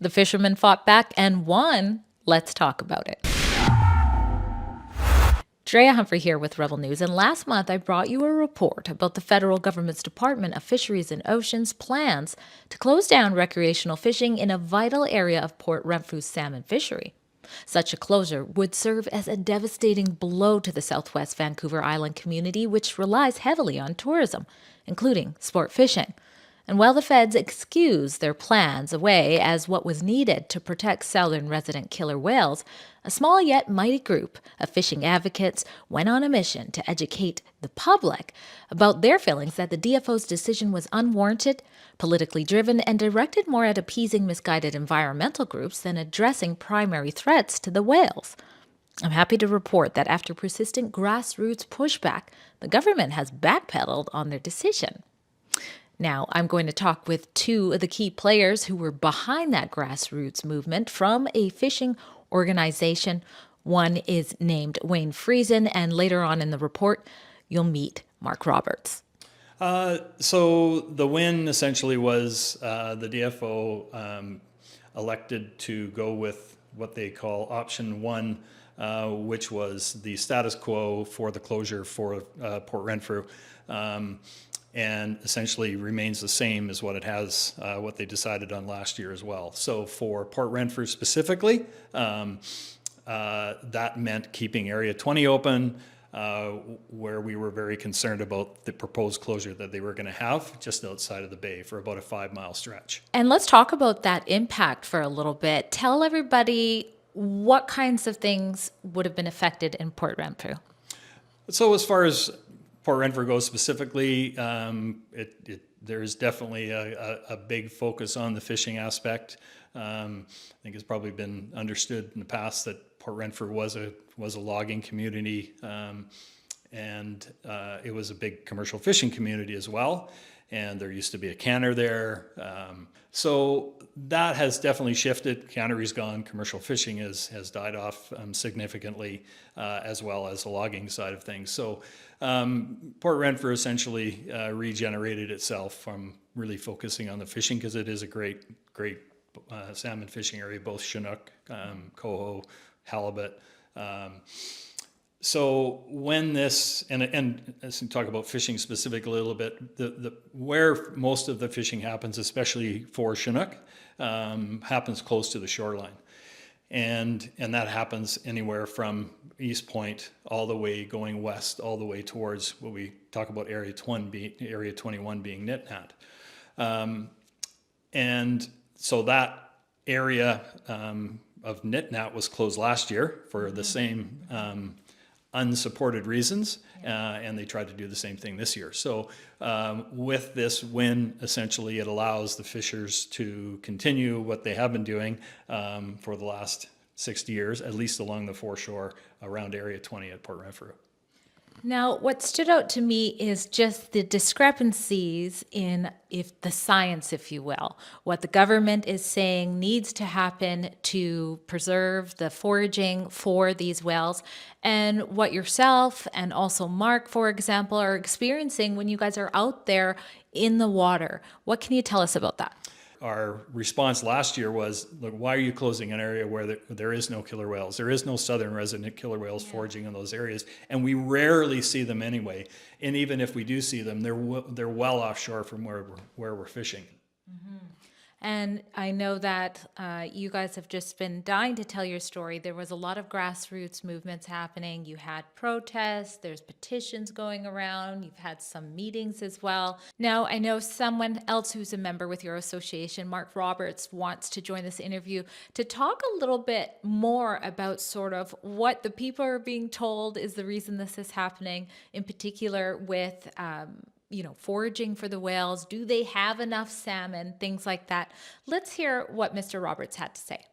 The fishermen fought back and won. Let's talk about it. Drea Humphrey here with Rebel News, and last month I brought you a report about the federal government's Department of Fisheries and Oceans plans to close down recreational fishing in a vital area of Port Renfrew's salmon fishery. Such a closure would serve as a devastating blow to the Southwest Vancouver Island community, which relies heavily on tourism, including sport fishing. And while the feds excuse their plans away as what was needed to protect southern resident killer whales, a small yet mighty group of fishing advocates went on a mission to educate the public about their feelings that the DFO's decision was unwarranted, politically driven, and directed more at appeasing misguided environmental groups than addressing primary threats to the whales. I'm happy to report that after persistent grassroots pushback, the government has backpedaled on their decision. Now, I'm going to talk with two of the key players who were behind that grassroots movement from a fishing organization. One is named Wayne Friesen, and later on in the report, you'll meet Mark Roberts. So the win essentially was the DFO elected to go with what they call option one, which was the status quo for the closure for Port Renfrew. And essentially remains the same as what it has, what they decided on last year as well. So for Port Renfrew specifically, that meant keeping Area 20 open, where we were very concerned about the proposed closure that they were going to have just outside of the bay for about a 5-mile stretch. And let's talk about that impact for a little bit. Tell everybody what kinds of things would have been affected in Port Renfrew. So as far as Port Renfrew goes specifically, there's definitely a big focus on the fishing aspect. I think it's probably been understood in the past that Port Renfrew was a logging community, and it was a big commercial fishing community as well. And there used to be a canner there. So that has definitely shifted. Cannery's gone. Commercial fishing has died off significantly, as well as the logging side of things. So Port Renfrew essentially regenerated itself from really focusing on the fishing, because it is a great salmon fishing area, both Chinook, coho, halibut. So when this, and as we talk about fishing specifically a little bit, where most of the fishing happens, especially for Chinook, happens close to the shoreline. And that happens anywhere from East Point all the way going west, all the way towards what we talk about Area 21 being Nitnat. And so that area of Nitnat was closed last year for the same unsupported reasons, and they tried to do the same thing this year. So with this win, essentially it allows the fishers to continue what they have been doing for the last 60 years, at least along the foreshore around Area 20 at Port Renfrew. Now, what stood out to me is just the discrepancies in the science, if you will. What the government is saying needs to happen to preserve the foraging for these whales, and what yourself and also Mark, for example, are experiencing when you guys are out there in the water. What can you tell us about that? Our response last year was, look, why are you closing an area where there is no killer whales? There is no southern resident killer whales foraging in those areas, and we rarely see them anyway. And even if we do see them, they're well offshore from where we're fishing. Mm-hmm. And I know that you guys have just been dying to tell your story. There was a lot of grassroots movements happening. You had protests, there's petitions going around, you've had some meetings as well. Now, I know someone else who's a member with your association, Mark Roberts, wants to join this interview to talk a little bit more about sort of what the people are being told is the reason this is happening, in particular with foraging for the whales. Do they have enough salmon? Things like that. Let's hear what Mr. Roberts had to say.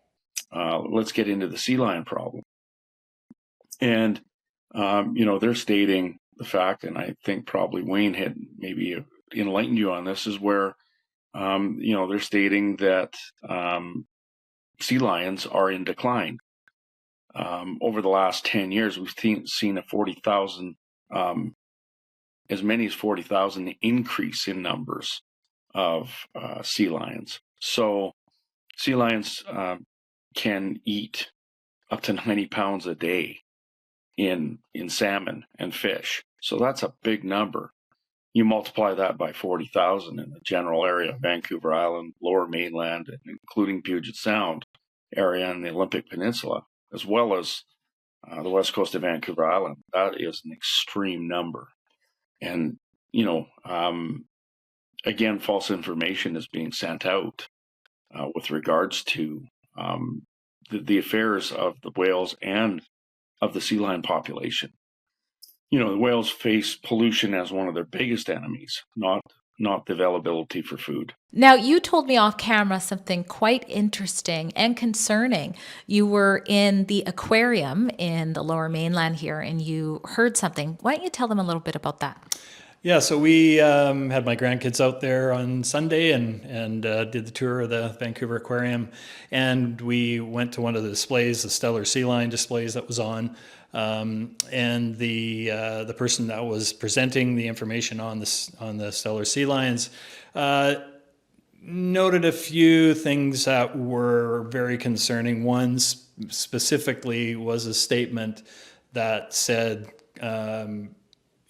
Let's get into the sea lion problem. And, they're stating the fact, and I think probably Wayne had maybe enlightened you on this, is where, they're stating that sea lions are in decline. Over the last 10 years, we've seen a 40,000 as many as 40,000 increase in numbers of sea lions. So sea lions can eat up to 90 pounds a day in salmon and fish. So that's a big number. You multiply that by 40,000 in the general area of Vancouver Island, Lower Mainland, including Puget Sound area and the Olympic Peninsula, as well as the west coast of Vancouver Island. That is an extreme number. And, again, false information is being sent out with regards to the affairs of the whales and of the sea lion population. The whales face pollution as one of their biggest enemies, not the availability for food. Now, you told me off camera something quite interesting and concerning. You were in the aquarium in the Lower Mainland here, and you heard something. Why don't you tell them a little bit about that? Yeah, so we had my grandkids out there on Sunday and did the tour of the Vancouver Aquarium, and we went to one of the displays, the stellar sea lion displays that was on, and the person that was presenting the information on the stellar sea lions noted a few things that were very concerning. One specifically was a statement that said,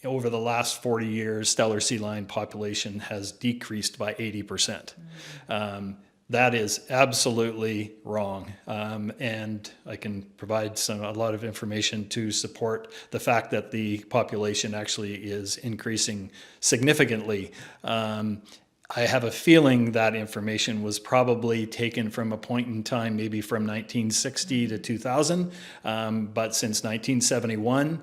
over the last 40 years, stellar sea lion population has decreased by 80%. That is absolutely wrong. And I can provide a lot of information to support the fact that the population actually is increasing significantly. I have a feeling that information was probably taken from a point in time, maybe from 1960 to 2000, but since 1971,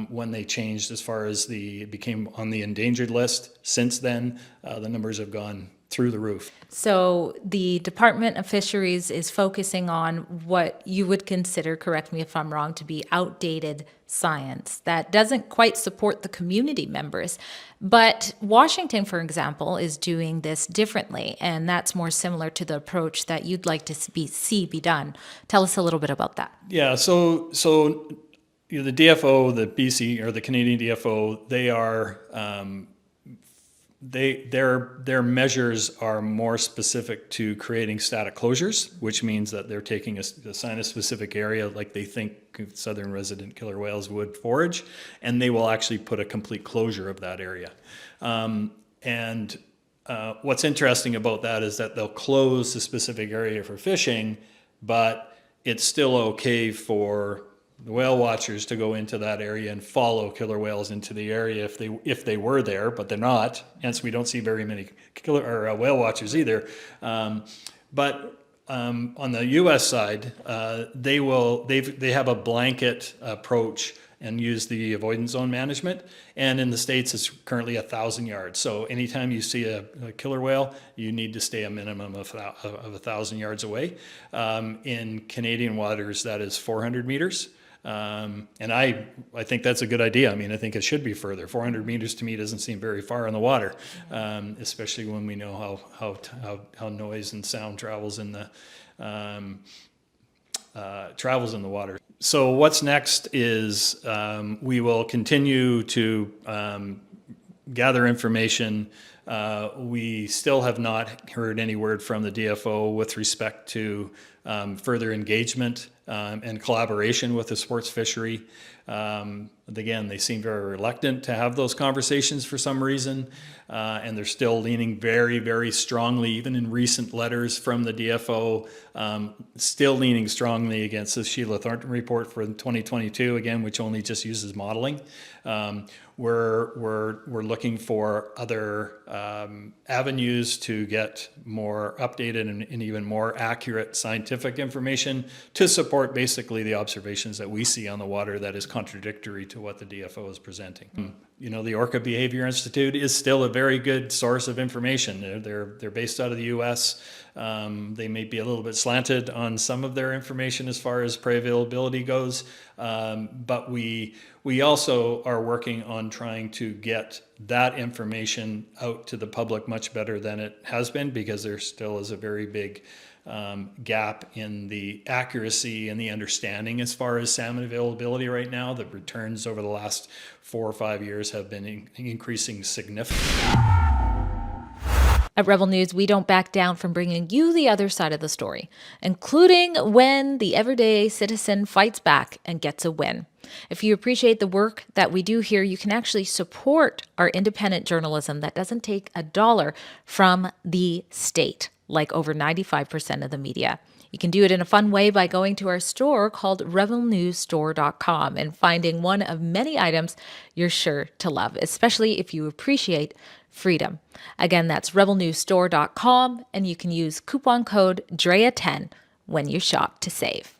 when they changed as far as became on the endangered list. Since then, the numbers have gone through the roof. So the Department of Fisheries is focusing on what you would consider, correct me if I'm wrong, to be outdated science that doesn't quite support the community members. But Washington, for example, is doing this differently, and that's more similar to the approach that you'd like to see be done. Tell us a little bit about that. Yeah, so the DFO, the BC or the Canadian DFO, they are their measures are more specific to creating static closures, which means that they're taking assign a specific area like they think southern resident killer whales would forage, and they will actually put a complete closure of that area. What's interesting about that is that they'll close the specific area for fishing, but it's still okay for the whale watchers to go into that area and follow killer whales into the area if they were there, but they're not. Hence, we don't see very many whale watchers either. But on the U.S. side, they have a blanket approach and use the avoidance zone management. And in the States, it's currently 1,000 yards. So anytime you see a killer whale, you need to stay a minimum of 1,000 yards away. In Canadian waters, that is 400 meters. And I think that's a good idea. I mean, I think it should be further. 400 meters to me doesn't seem very far in the water, especially when we know how noise and sound travels in the water. So what's next is we will continue to gather information. We still have not heard any word from the DFO with respect to further engagement and collaboration with the sports fishery. Again, they seem very reluctant to have those conversations for some reason, and they're still leaning very, very strongly, even in recent letters from the DFO, still leaning strongly against the Sheila Thornton report for 2022, again, which only just uses modeling. We're looking for other avenues to get more updated and even more accurate scientific information to support basically the observations that we see on the water that is contradictory to what the DFO is presenting. The Orca Behavior Institute is still a very good source of information. They're based out of the U.S. They may be a little bit slanted on some of their information as far as prey availability goes, but we also are working on trying to get that information out to the public much better than it has been, because there still is a very big gap in the accuracy and the understanding as far as salmon availability right now. The returns over the last 4 or 5 years have been increasing significantly. At Rebel News, we don't back down from bringing you the other side of the story, including when the everyday citizen fights back and gets a win. If you appreciate the work that we do here, you can actually support our independent journalism that doesn't take a dollar from the state, like over 95% of the media. You can do it in a fun way by going to our store called rebelnewsstore.com and finding one of many items you're sure to love, especially if you appreciate freedom. Again, that's rebelnewsstore.com, and you can use coupon code DREA10 when you shop to save.